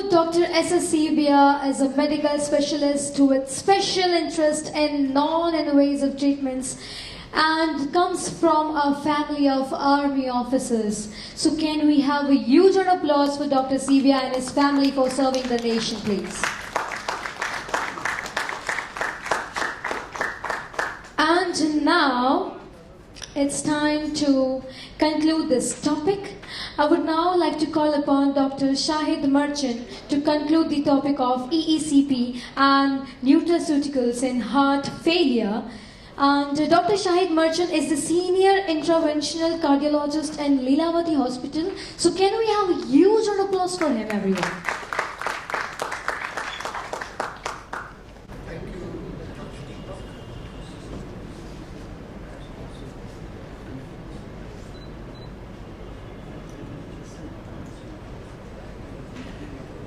Dr. S.S. Sibia is a medical specialist with special interest in non-invasive treatments and comes from a family of army officers. So can we have a huge round of applause for Dr. Sibia and his family for serving the nation, please? And now it's time to conclude this topic. I would now like to call upon Dr. Shahid Merchant to conclude the topic of EECP and Nutraceuticals in heart failure. And Dr. Shahid Merchant is the senior interventional cardiologist in Lilavati Hospital. So can we have a huge round of applause for him, everyone?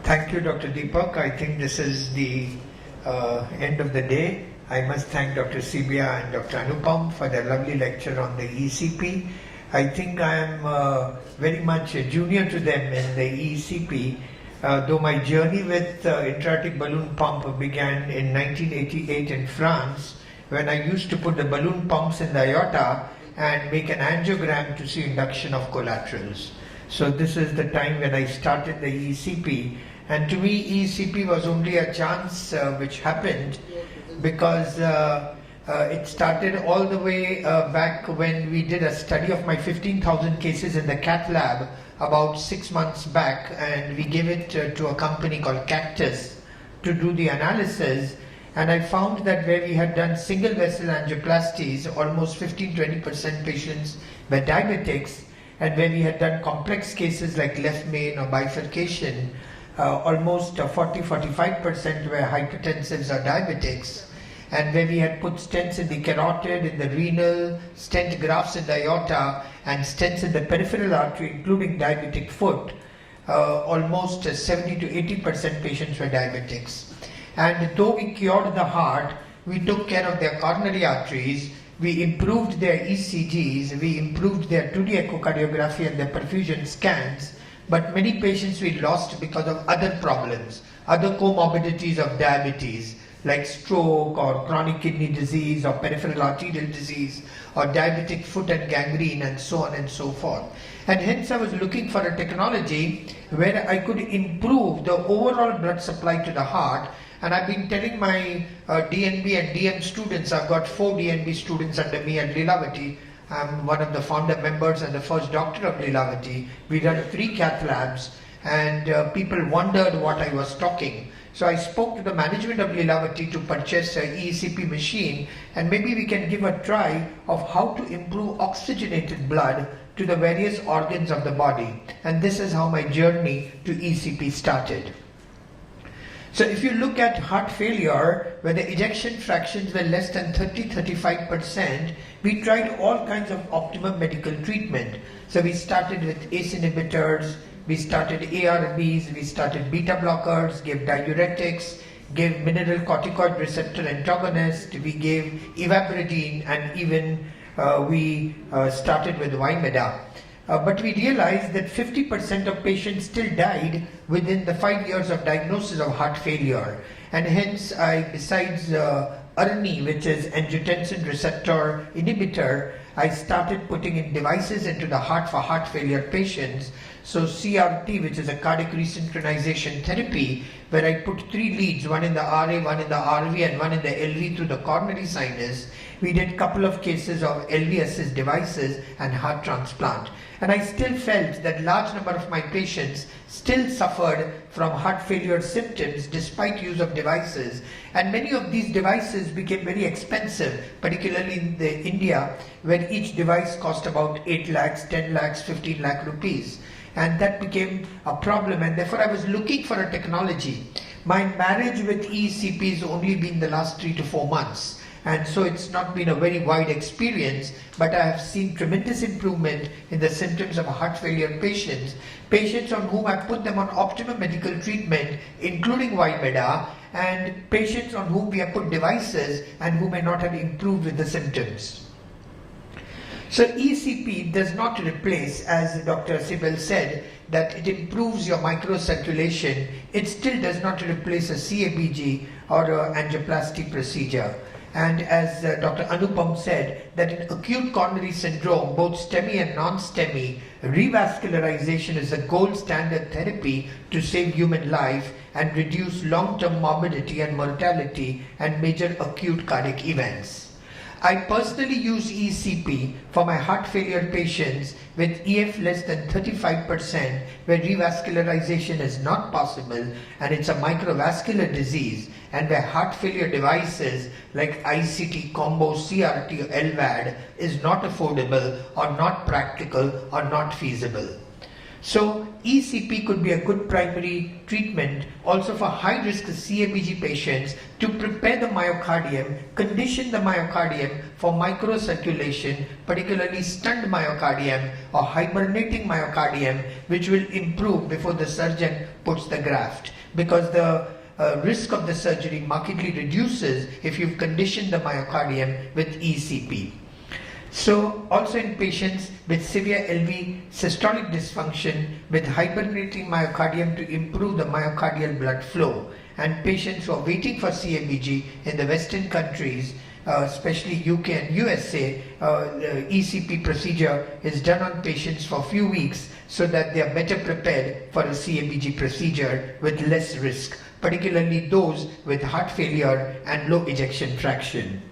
Thank you, Dr. Deepak. I think this is the end of the day. I must thank Dr. Sibia and Dr. Anupam for their lovely lecture on the EECP. I think I am very much a junior to them in the EECP, though my journey with intra-aortic balloon pump began in 1988 in France, when I used to put the balloon pumps in the aorta and make an angiogram to see induction of collaterals. So this is the time when I started the EECP. And to me, EECP was only a chance which happened because it started all the way back when we did a study of my 15,000 cases in the cath lab about 6 months back, and we gave it to a company called Cactus to do the analysis. And I found that where we had done single vessel angioplasties, almost 15-20% patients were diabetics, and where we had done complex cases like left main or bifurcation, almost 40-45% were hypertensives or diabetics, and where we had put stents in the carotid, in the renal, stent grafts in the aorta, and stents in the peripheral artery, including diabetic foot, almost 70-80% patients were diabetics. And though we cured the heart, we took care of their coronary arteries, we improved their ECGs, we improved their 2D echocardiography and their perfusion scans, but many patients we lost because of other problems, other comorbidities of diabetes, like stroke or chronic kidney disease or peripheral arterial disease or diabetic foot and gangrene and so on and so forth. And hence I was looking for a technology where I could improve the overall blood supply to the heart. And I've been telling my DNB and DM students, I've got 4 DNB students under me at Lilavati. I'm one of the founder members and the first doctor of Lilavati. We run 3 cath labs, and people wondered what I was talking. So I spoke to the management of Lilavati to purchase an EECP machine, and maybe we can give a try of how to improve oxygenated blood to the various organs of the body. And this is how my journey to EECP started. So if you look at heart failure, where the ejection fractions were less than 30-35%, we tried all kinds of optimum medical treatment. So we started with ACE inhibitors, we started ARBs, we started beta blockers, gave diuretics, gave mineral corticoid receptor antagonist, we gave ivabradine, and even we started with Vimeda. But we realized that 50% of patients still died within the 5 years of diagnosis of heart failure. And hence besides ARNI, which is angiotensin receptor inhibitor, I started putting in devices into the heart for heart failure patients. So CRT, which is a cardiac resynchronization therapy, where I put 3 leads, one in the RA, one in the RV, and one in the LV through the coronary sinus. We did a couple of cases of LV assist devices and heart transplant. And I still felt that large number of my patients still suffered from heart failure symptoms despite use of devices. And many of these devices became very expensive, particularly in India, where each device cost about 8 lakhs, 10 lakhs, 15 lakh rupees. And that became a problem, and therefore I was looking for a technology. My marriage with EECP has only been the last 3 to 4 months, and so it's not been a very wide experience, but I have seen tremendous improvement in the symptoms of heart failure patients, patients on whom I put them on optimum medical treatment, including Vimeda, and patients on whom we have put devices and who may not have improved with the symptoms. So EECP does not replace, as Dr. Sibel said, that it improves your microcirculation, it still does not replace a CABG or a angioplasty procedure. And as Dr. Anupam said, that in acute coronary syndrome, both STEMI and non-STEMI, revascularization is a gold standard therapy to save human life and reduce long-term morbidity and mortality and major acute cardiac events. I personally use EECP for my heart failure patients with EF less than 35% where revascularization is not possible and it's a microvascular disease, and where heart failure devices like ICT, combo, CRT or LVAD is not affordable or not practical or not feasible. So ECP could be a good primary treatment also for high-risk CABG patients to prepare the myocardium, condition the myocardium for microcirculation, particularly stunned myocardium or hibernating myocardium, which will improve before the surgeon puts the graft, because the risk of the surgery markedly reduces if you've conditioned the myocardium with ECP. So also in patients with severe LV systolic dysfunction with hibernating myocardium to improve the myocardial blood flow, and patients who are waiting for CABG in the Western countries, especially UK and USA, the ECP procedure is done on patients for a few weeks so that they are better prepared for a CABG procedure with less risk, particularly those with heart failure and low ejection fraction.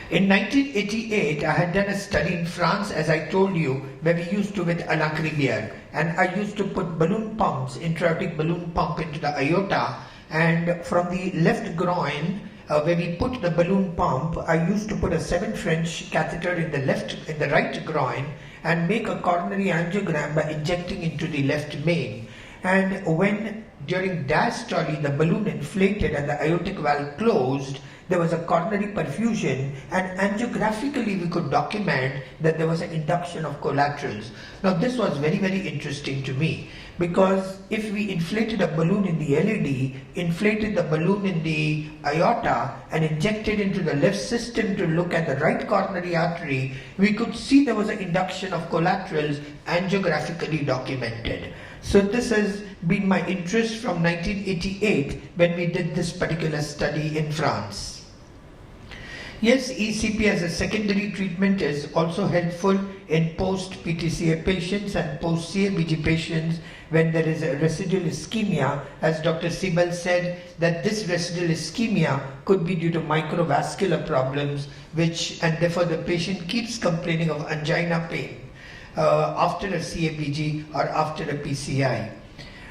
In 1988, I had done a study in France, as I told you, where we used to with Alacribier, and I used to put balloon pumps, intra-aortic balloon pump into the aorta, and from the left groin, where we put the balloon pump, I used to put a 7 French catheter in the right groin and make a coronary angiogram by injecting into the left main. And when during diastole the balloon inflated and the aortic valve closed, there was a coronary perfusion, and angiographically we could document that there was an induction of collaterals. Now this was very, very interesting to me, because if we inflated a balloon in the LED, inflated the balloon in the aorta and injected into the left system to look at the right coronary artery, we could see there was an induction of collaterals angiographically documented. So this has been my interest from 1988 when we did this particular study in France. Yes, ECP as a secondary treatment is also helpful in post-PTCA patients and post-CABG patients when there is a residual ischemia. As Dr. Sibel said, that this residual ischemia could be due to microvascular problems, and therefore the patient keeps complaining of angina pain after a CABG or after a PCI.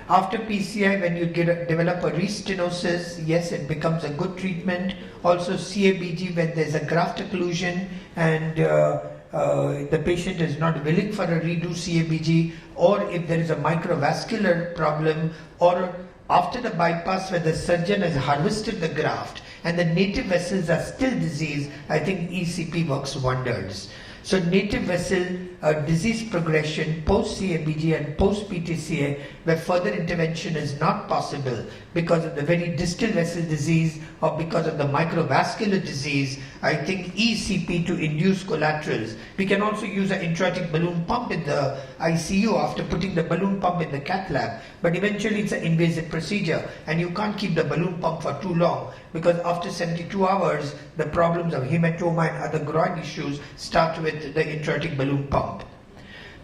After PCI, when you develop a restenosis, yes, it becomes a good treatment. Also CABG, when there's a graft occlusion and the patient is not willing for a redo CABG, or if there is a microvascular problem, or after the bypass where the surgeon has harvested the graft and the native vessels are still diseased, I think ECP works wonders. So native vessel disease progression post CABG and post PTCA, where further intervention is not possible because of the very distal vessel disease or because of the microvascular disease, I think ECP to induce collaterals. We can also use an intra-aortic balloon pump in the ICU after putting the balloon pump in the cath lab, but eventually it's an invasive procedure and you can't keep the balloon pump for too long, because after 72 hours the problems of hematoma and other groin issues start with the intra-aortic balloon pump.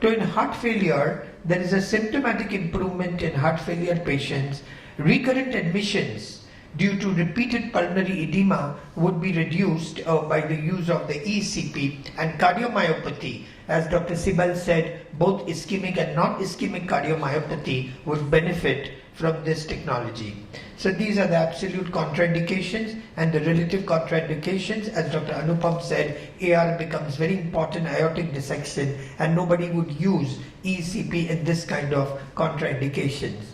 So in heart failure, there is a symptomatic improvement in heart failure patients. Recurrent admissions due to repeated pulmonary edema would be reduced by the use of the ECP, and cardiomyopathy, as Dr. Sibel said, both ischemic and non-ischemic cardiomyopathy would benefit from this technology. So these are the absolute contraindications and the relative contraindications. As Dr. Anupam said, AR becomes very important, aortic dissection, and nobody would use ECP in this kind of contraindications.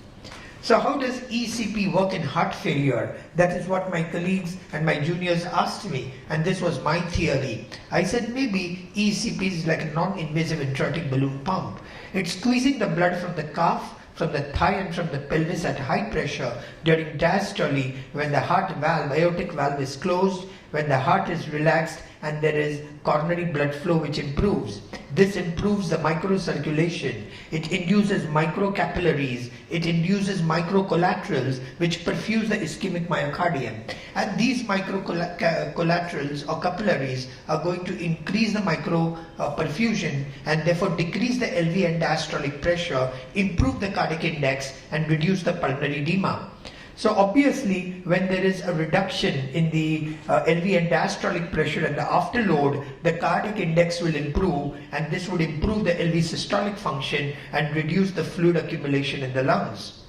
So how does ECP work in heart failure? That is what my colleagues and my juniors asked me, and this was my theory. I said maybe ECP is like a non-invasive intra-aortic balloon pump. It's squeezing the blood from the calf, from the thigh and from the pelvis at high pressure during diastole when the heart valve, aortic valve is closed, when the heart is relaxed and there is coronary blood flow which improves. This improves the microcirculation. It induces microcapillaries. It induces microcollaterals which perfuse the ischemic myocardium. And these microcollaterals or capillaries are going to increase the perfusion and therefore decrease the LV and diastolic pressure, improve the cardiac index and reduce the pulmonary edema. So obviously, when there is a reduction in the LV and diastolic pressure and the afterload, the cardiac index will improve, and this would improve the LV systolic function and reduce the fluid accumulation in the lungs.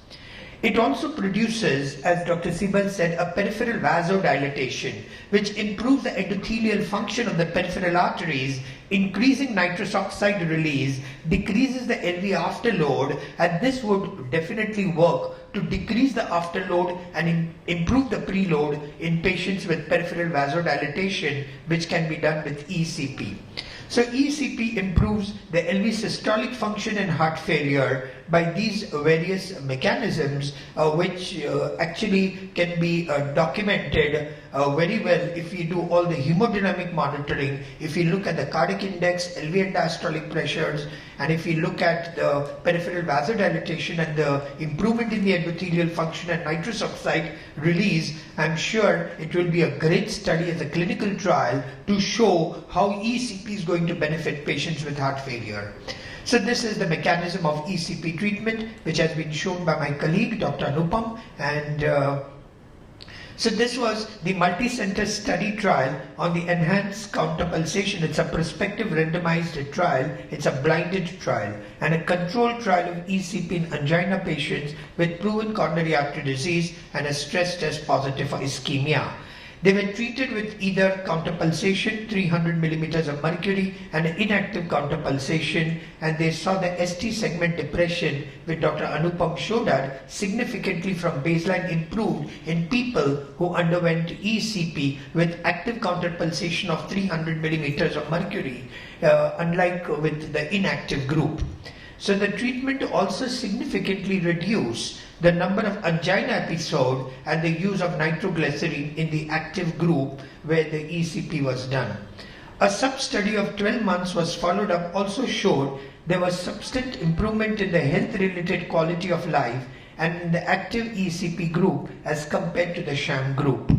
It also produces, as Dr. Sibal said, a peripheral vasodilatation, which improves the endothelial function of the peripheral arteries, increasing nitrous oxide release, decreases the LV afterload, and this would definitely work to decrease the afterload and improve the preload in patients with peripheral vasodilatation, which can be done with EECP. So EECP improves the LV systolic function in heart failure by these various mechanisms which actually can be documented very well if we do all the hemodynamic monitoring, if we look at the cardiac index, LV and diastolic pressures, and if we look at the peripheral vasodilatation and the improvement in the endothelial function and nitrous oxide release. I'm sure it will be a great study as a clinical trial to show how ECP is going to benefit patients with heart failure. So this is the mechanism of ECP treatment, which has been shown by my colleague Dr. Anupam, and so this was the multi-center study trial on the enhanced counter pulsation. It's a prospective randomized trial, it's a blinded trial, and a controlled trial of ECP in angina patients with proven coronary artery disease and a stress test positive for ischemia. They were treated with either counter pulsation, 300 millimeters of mercury, and an inactive counter pulsation, and they saw the ST segment depression, which Dr. Anupam showed us, significantly from baseline improved in people who underwent ECP with active counter pulsation of 300 millimeters of mercury, unlike with the inactive group. So the treatment also significantly reduced the number of angina episode and the use of nitroglycerin in the active group where the ECP was done. A sub-study of 12 months was followed up, also showed there was substantial improvement in the health-related quality of life and in the active ECP group as compared to the sham group.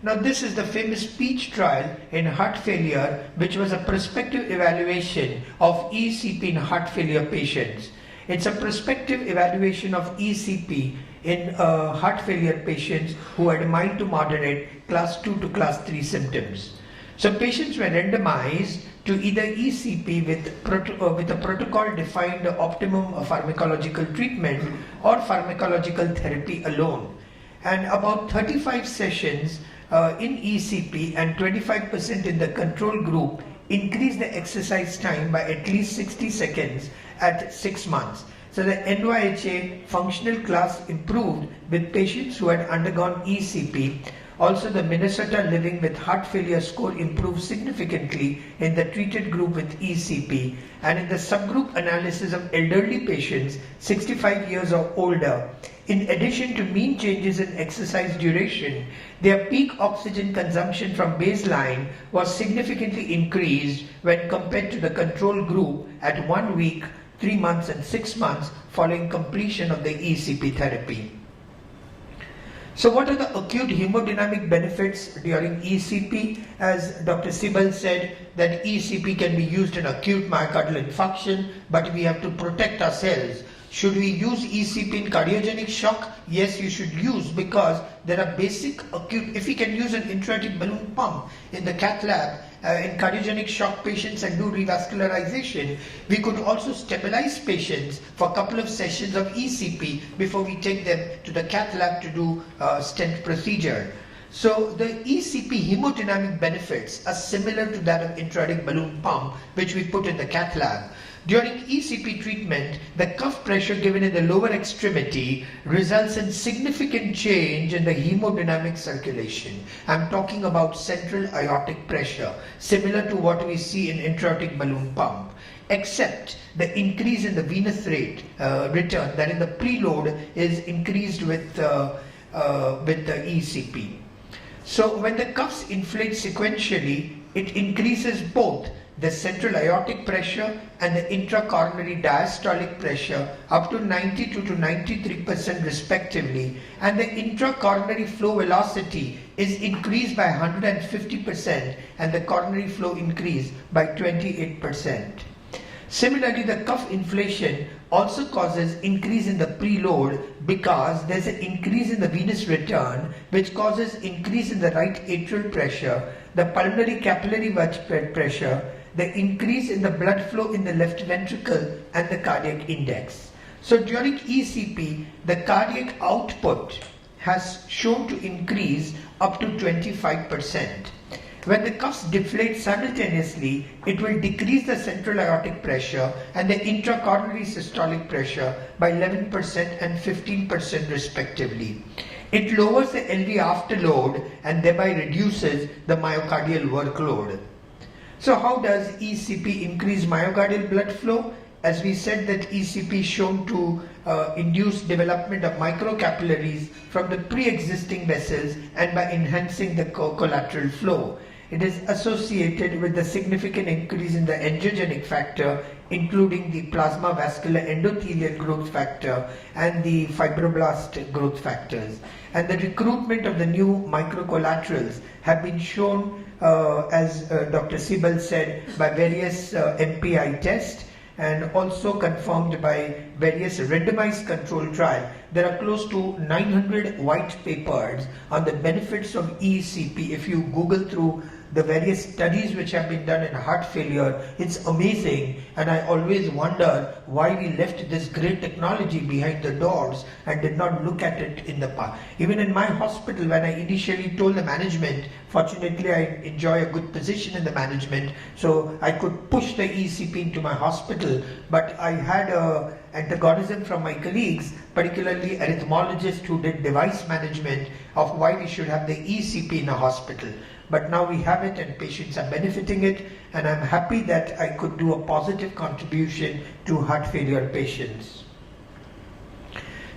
Now this is the famous PEACH trial in heart failure, which was a prospective evaluation of ECP in heart failure patients. It's a prospective evaluation of ECP in heart failure patients who had mild to moderate class 2 to class 3 symptoms. So patients were randomized to either ECP with a protocol-defined optimum pharmacological treatment or pharmacological therapy alone. And about 35 sessions in ECP and 25% in the control group increased the exercise time by at least 60 seconds at 6 months. So the NYHA functional class improved with patients who had undergone ECP. Also, the Minnesota Living with Heart Failure score improved significantly in the treated group with ECP, and in the subgroup analysis of elderly patients 65 years or older. In addition to mean changes in exercise duration, their peak oxygen consumption from baseline was significantly increased when compared to the control group at 1 week, 3 months and 6 months following completion of the ECP therapy. So what are the acute hemodynamic benefits during ECP? As Dr. Sibal said, that ECP can be used in acute myocardial infarction, but we have to protect ourselves. Should we use ECP in cardiogenic shock? Yes, you should use, because there are basic acute, if we can use an intra-aortic balloon pump in the cath lab in cardiogenic shock patients and do revascularization, we could also stabilize patients for a couple of sessions of ECP before we take them to the cath lab to do stent procedure. So the ECP hemodynamic benefits are similar to that of intra-aortic balloon pump, which we put in the cath lab. During ECP treatment, the cuff pressure given in the lower extremity results in significant change in the hemodynamic circulation. I'm talking about central aortic pressure, similar to what we see in intra-aortic balloon pump, except the increase in the venous rate return, that in the preload is increased with the ECP. So when the cuffs inflate sequentially, it increases both the central aortic pressure and the intracoronary diastolic pressure up to 92 to 93% respectively, and the intracoronary flow velocity is increased by 150% and the coronary flow increased by 28%. Similarly, the cuff inflation also causes increase in the preload because there's an increase in the venous return, which causes increase in the right atrial pressure, the pulmonary capillary blood pressure, the increase in the blood flow in the left ventricle, and the cardiac index. So during ECP, the cardiac output has shown to increase up to 25%. When the cuffs deflate simultaneously, it will decrease the central aortic pressure and the intracoronary systolic pressure by 11% and 15% respectively. It lowers the LV afterload and thereby reduces the myocardial workload. So how does ECP increase myocardial blood flow? As we said, that ECP is shown to induce development of microcapillaries from the pre-existing vessels and by enhancing the collateral flow. It is associated with the significant increase in the angiogenic factor, including the plasma vascular endothelial growth factor and the fibroblast growth factors. And the recruitment of the new microcollaterals have been shown, as Dr. Sibal said, by various MPI tests, and also confirmed by various randomized control trials. There are close to 900 white papers on the benefits of ECP. If you Google through the various studies which have been done in heart failure, it's amazing, and I always wonder why we left this great technology behind the doors and did not look at it in the past. Even in my hospital, when I initially told the management, fortunately I enjoy a good position in the management, so I could push the ECP into my hospital, but I had antagonism from my colleagues, particularly arithmologists who did device management, of why we should have the ECP in a hospital. But now we have it and patients are benefiting it, and I'm happy that I could do a positive contribution to heart failure patients.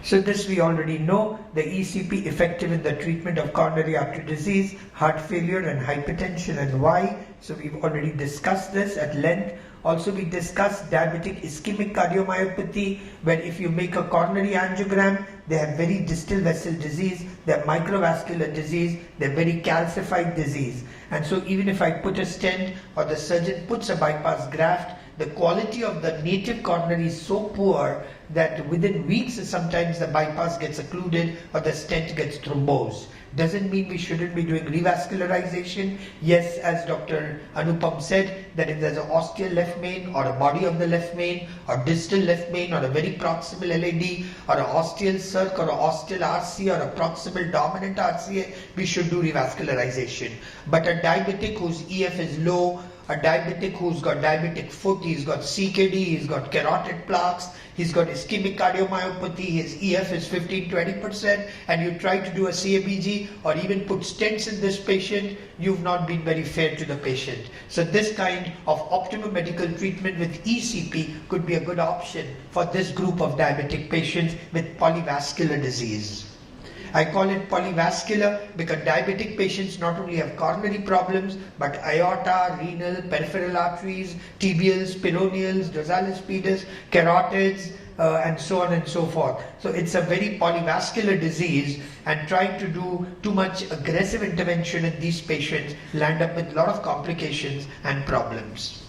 So this we already know, the ECP effective in the treatment of coronary artery disease, heart failure and hypertension, and why. So we've already discussed this at length. Also we discussed diabetic ischemic cardiomyopathy, where if you make a coronary angiogram, they have very distal vessel disease, they have microvascular disease, they have very calcified disease. And so even if I put a stent or the surgeon puts a bypass graft, the quality of the native coronary is so poor that within weeks sometimes the bypass gets occluded or the stent gets thrombosed. Doesn't mean we shouldn't be doing revascularization. Yes, as Dr. Anupam said, that if there's an ostial left main or a body of the left main or distal left main or a very proximal LAD or an ostial circ or an ostial RCA or a proximal dominant RCA, we should do revascularization. But a diabetic whose EF is low, a diabetic who's got diabetic foot, he's got CKD, he's got carotid plaques, he's got ischemic cardiomyopathy, his EF is 15-20%, and you try to do a CABG or even put stents in this patient, you've not been very fair to the patient. So this kind of optimum medical treatment with ECP could be a good option for this group of diabetic patients with polyvascular disease. I call it polyvascular because diabetic patients not only have coronary problems, but aorta, renal, peripheral arteries, tibials, peroneals, dorsalis pedis, carotids, and so on and so forth. So it's a very polyvascular disease, and trying to do too much aggressive intervention in these patients land up with a lot of complications and problems.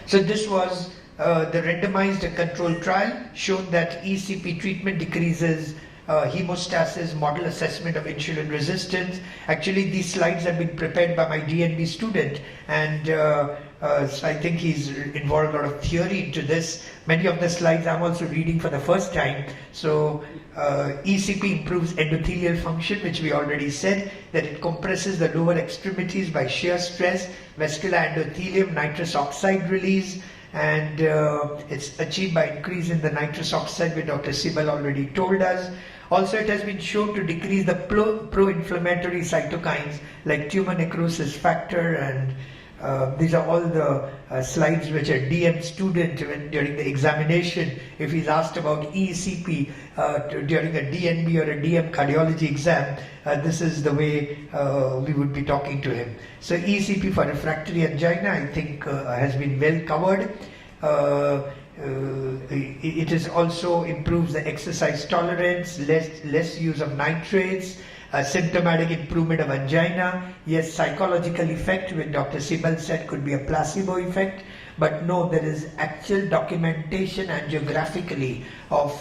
So this was the randomized control trial showed that ECP treatment decreases hemostasis, model assessment of insulin resistance. Actually, these slides have been prepared by my DNB student, and so I think he's involved a lot of theory into this. Many of the slides I'm also reading for the first time. So ECP improves endothelial function, which we already said, that it compresses the lower extremities by shear stress, vascular endothelium, nitrous oxide release, and it's achieved by increase in the nitrous oxide, which Dr. Sibal already told us. Also, it has been shown to decrease the pro-inflammatory cytokines like tumor necrosis factor and These are all the slides which a DM student, when during the examination, if he's asked about EECP during a DNB or a DM cardiology exam, this is the way we would be talking to him. So EECP for refractory angina, I think has been well covered. It is also improves the exercise tolerance, less use of nitrates, symptomatic improvement of angina. Yes, psychological effect, which Dr. Sibal said could be a placebo effect, but no, there is actual documentation angiographically of,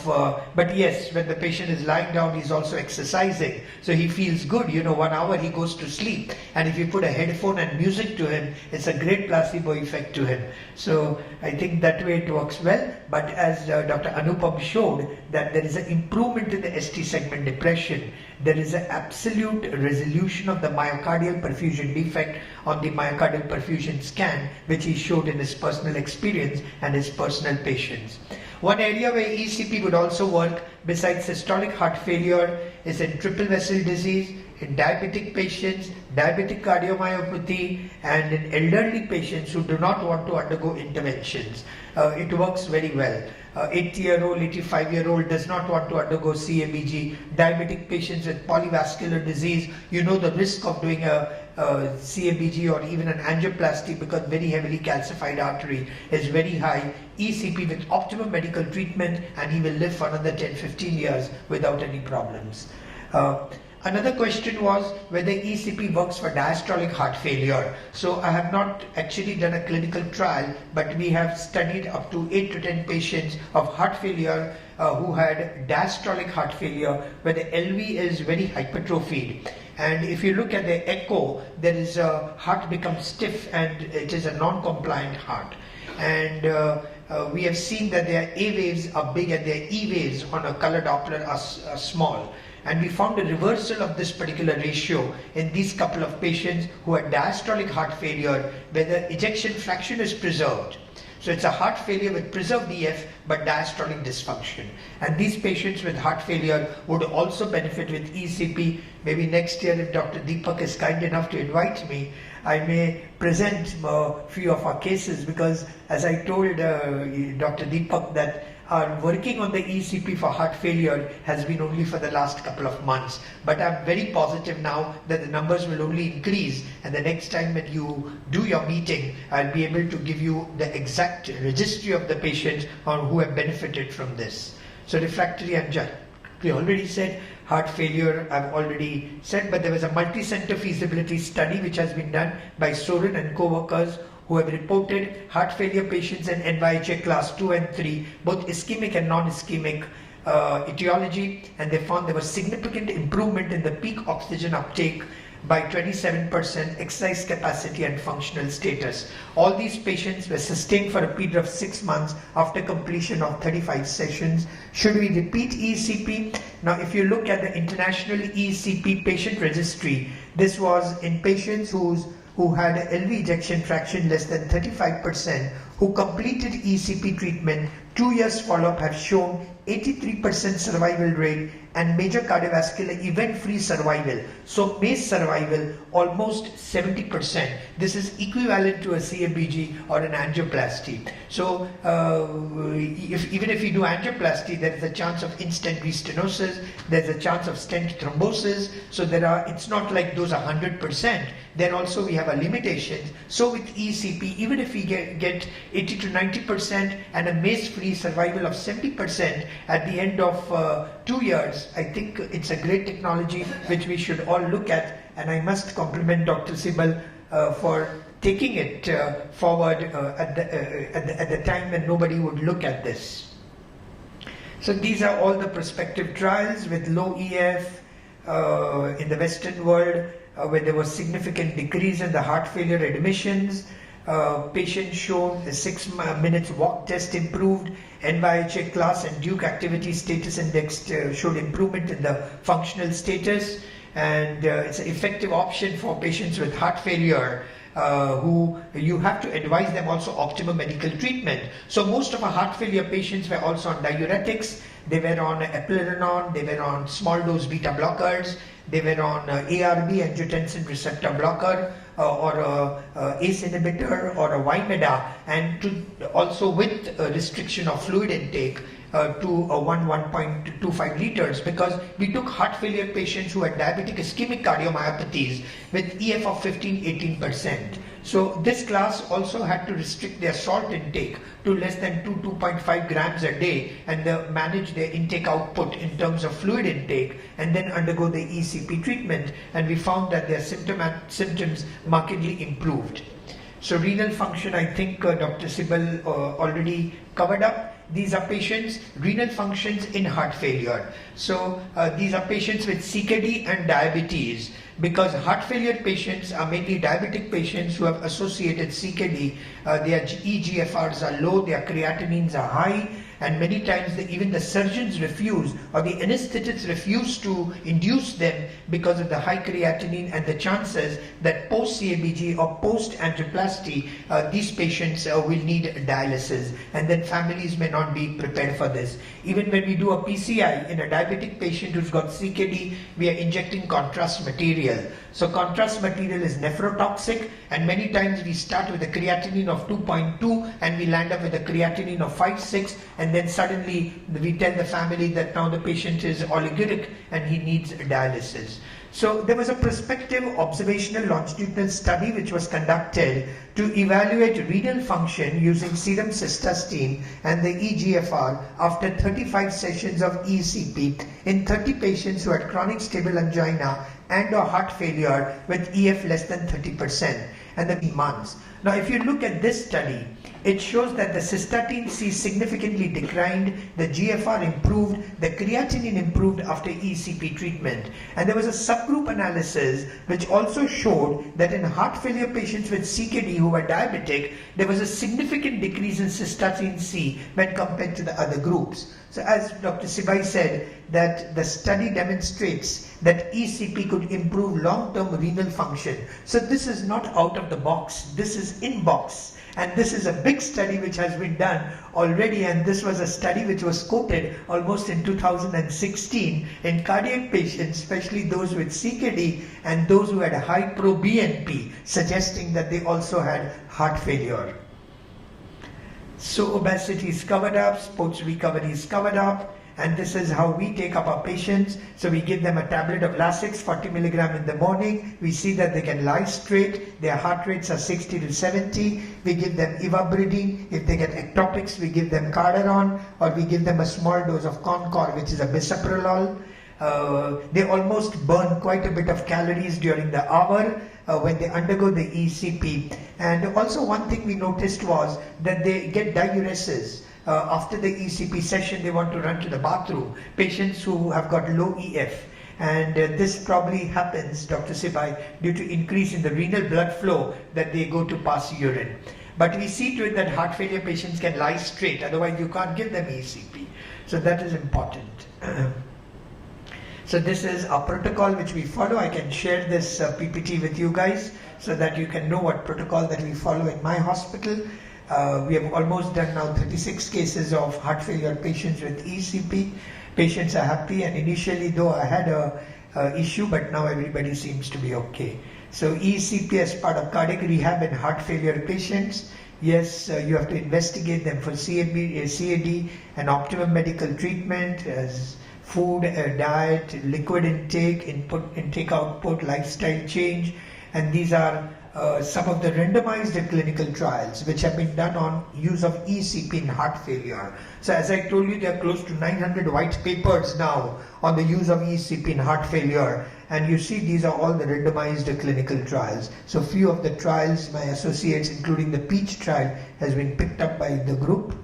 but yes, when the patient is lying down, he's also exercising, so he feels good, 1 hour he goes to sleep, and if you put a headphone and music to him, it's a great placebo effect to him. So I think that way it works well, but as Dr. Anupam showed, that there is an improvement in the ST segment depression. There is an absolute resolution of the myocardial perfusion defect on the myocardial perfusion scan, which he showed in his personal experience and his personal patients. One area where ECP would also work besides systolic heart failure is in triple vessel disease, in diabetic patients, diabetic cardiomyopathy, and in elderly patients who do not want to undergo interventions. It works very well. 80-year-old, 85-year-old does not want to undergo CABG. Diabetic patients with polyvascular disease, the risk of doing a CABG or even an angioplasty because very heavily calcified artery is very high. ECP with optimum medical treatment, and he will live for another 10-15 years without any problems. Another question was whether ECP works for diastolic heart failure. So I have not actually done a clinical trial, but we have studied up to 8 to 10 patients of heart failure who had diastolic heart failure, where the LV is very hypertrophied. And if you look at the echo, there is a heart becomes stiff and it is a non-compliant heart. And we have seen that their A waves are big and their E waves on a color Doppler are small. And we found a reversal of this particular ratio in these couple of patients who had diastolic heart failure, where the ejection fraction is preserved. So it's a heart failure with preserved EF but diastolic dysfunction. And these patients with heart failure would also benefit with ECP. Maybe next year, if Dr. Deepak is kind enough to invite me, I may present a few of our cases, because as I told Dr. Deepak that our working on the ECP for heart failure has been only for the last couple of months. But I'm very positive now that the numbers will only increase, and the next time when you do your meeting, I'll be able to give you the exact registry of the patients who have benefited from this. So refractory angina, we already said. Heart failure, I've already said, but there was a multi-center feasibility study which has been done by Soren and co-workers, who have reported heart failure patients in NYHA class 2 and 3, both ischemic and non-ischemic etiology, and they found there was significant improvement in the peak oxygen uptake by 27%, exercise capacity and functional status. All these patients were sustained for a period of 6 months after completion of 35 sessions. Should we repeat ECP? Now, if you look at the international ECP patient registry, this was in patients who had an LV ejection fraction less than 35%, who completed ECP treatment. 2 years follow-up have shown 83% survival rate and major cardiovascular event-free survival. So MACE survival almost 70%. This is equivalent to a CABG or an angioplasty. So even if you do angioplasty, there is a chance of in-stent restenosis, there's a chance of stent thrombosis. So it's not like those are 100%. Then also we have a limitation. So with ECP, even if we get 80 to 90% and a MACE-free survival of 70% at the end of 2 years, I think it's a great technology which we should all look at. And I must compliment Dr. Sibal for taking it forward at the time when nobody would look at this. So these are all the prospective trials with low EF in the Western world, where there was significant decrease in the heart failure admissions. Patients shown a 6 minutes walk test improved. NYHA class and Duke activity status index showed improvement in the functional status, and it's an effective option for patients with heart failure who you have to advise them also optimum medical treatment. So most of our heart failure patients were also on diuretics. They were on eplerenone, they were on small dose beta blockers, they were on ARB, angiotensin receptor blocker, or ACE inhibitor, or a Vimeda, and also with restriction of fluid intake to 1.25 liters, because we took heart failure patients who had diabetic ischemic cardiomyopathies with EF of 15-18%. So this class also had to restrict their salt intake to less than 2.5 grams a day, and manage their intake output in terms of fluid intake, and then undergo the ECP treatment, and we found that their symptoms markedly improved. So renal function, I think Dr. Sibal already covered up. These are patients, renal functions in heart failure. So these are patients with CKD and diabetes, because heart failure patients are mainly diabetic patients who have associated CKD. Their eGFRs are low, their creatinines are high, and many times even the surgeons refuse, or the anesthetists refuse to induce them because of the high creatinine and the chances that post-CABG or post-angioplasty these patients will need dialysis, and then families may not be prepared for this. Even when we do a PCI in a diabetic patient who's got CKD, we are injecting contrast material. So contrast material is nephrotoxic, and many times we start with a creatinine of 2.2 and we land up with a creatinine of 5.6, and then suddenly we tell the family that now the patient is oliguric and he needs dialysis. So there was a prospective observational longitudinal study which was conducted to evaluate renal function using serum cystatin and the eGFR after 35 sessions of ECP in 30 patients who had chronic stable angina and or heart failure with EF less than 30%, and the months. Now if you look at this study, it shows that the cystatin C significantly declined, the GFR improved, the creatinine improved after ECP treatment. And there was a subgroup analysis which also showed that in heart failure patients with CKD who were diabetic, there was a significant decrease in cystatin C when compared to the other groups. So as Dr. Sibai said, that the study demonstrates that ECP could improve long-term renal function. So this is not out of the box, this is in box. And this is a big study which has been done already, and this was a study which was quoted almost in 2016 in cardiac patients, especially those with CKD and those who had a high pro-BNP, suggesting that they also had heart failure. So obesity is covered up, sports recovery is covered up, and this is how we take up our patients. So we give them a tablet of Lasix, 40 milligram in the morning. We see that they can lie straight. Their heart rates are 60 to 70. We give them ivabradine. If they get ectopics, we give them Cardaron, or we give them a small dose of Concor, which is a bisoprolol. They almost burn quite a bit of calories during the hour when they undergo the ECP. And also one thing we noticed was that they get diuresis. After the ECP session, they want to run to the bathroom. Patients who have got low EF. And this probably happens, Dr. Sibai, due to increase in the renal blood flow that they go to pass urine. But we see to it that heart failure patients can lie straight, otherwise you can't give them ECP. So that is important. So this is a protocol which we follow. I can share this PPT with you guys so that you can know what protocol that we follow in my hospital. We have almost done now 36 cases of heart failure patients with ECP. Patients are happy, and initially though I had a issue, but now everybody seems to be okay. So ECP as part of cardiac rehab in heart failure patients. Yes, you have to investigate them for CAD and optimum medical treatment as food, diet, liquid intake, intake output, lifestyle change, and these are some of the randomized clinical trials which have been done on use of ECP in heart failure. So as I told you, there are close to 900 white papers now on the use of ECP in heart failure, and you see these are all the randomized clinical trials. So few of the trials, my associates, including the PEACH trial, has been picked up by the group.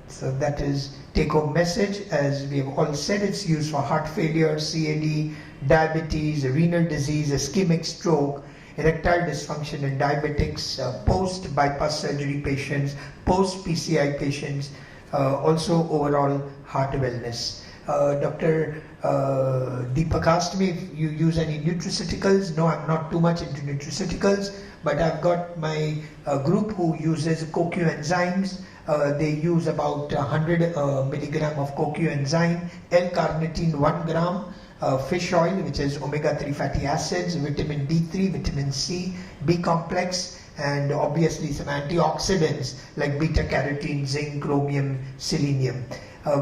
So that is take-home message. As we have all said, it's used for heart failure, CAD, diabetes, renal disease, ischemic stroke, erectile dysfunction in diabetics, post-bypass surgery patients, post-PCI patients, also overall heart wellness. Dr. Deepak asked me if you use any nutraceuticals. No, I'm not too much into nutraceuticals, but I've got my group who uses CoQ enzymes. They use about 100 milligram of CoQ-enzyme, L-carnitine 1 gram, fish oil, which is omega-3 fatty acids, vitamin D3, vitamin C, B complex, and obviously some antioxidants like beta-carotene, zinc, chromium, selenium.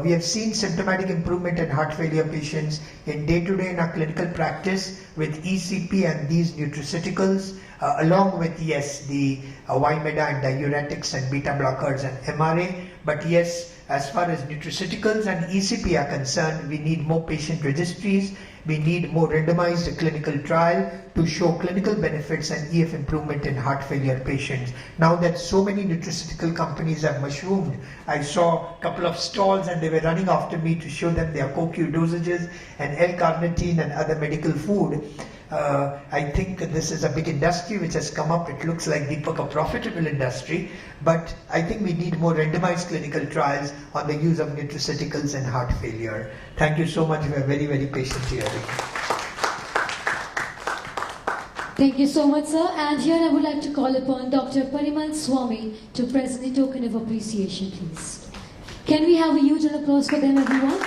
We have seen symptomatic improvement in heart failure patients in day-to-day in our clinical practice with ECP and these nutraceuticals, along with, yes, the Vimeda and diuretics and beta blockers and MRA. But yes, as far as nutraceuticals and ECP are concerned, we need more patient registries. We need more randomized clinical trial to show clinical benefits and EF improvement in heart failure patients. Now that so many nutraceutical companies have mushroomed, I saw a couple of stalls and they were running after me to show them their CoQ dosages and L-carnitine and other medical food. I think this is a big industry which has come up. It looks like Deepak a profitable industry, but I think we need more randomized clinical trials on the use of nutraceuticals and heart failure. Thank you so much for a very, very patient hearing. Thank you so much, sir. And here I would like to call upon Dr. Parimal Swami to present the token of appreciation, please. Can we have a huge applause for them, everyone?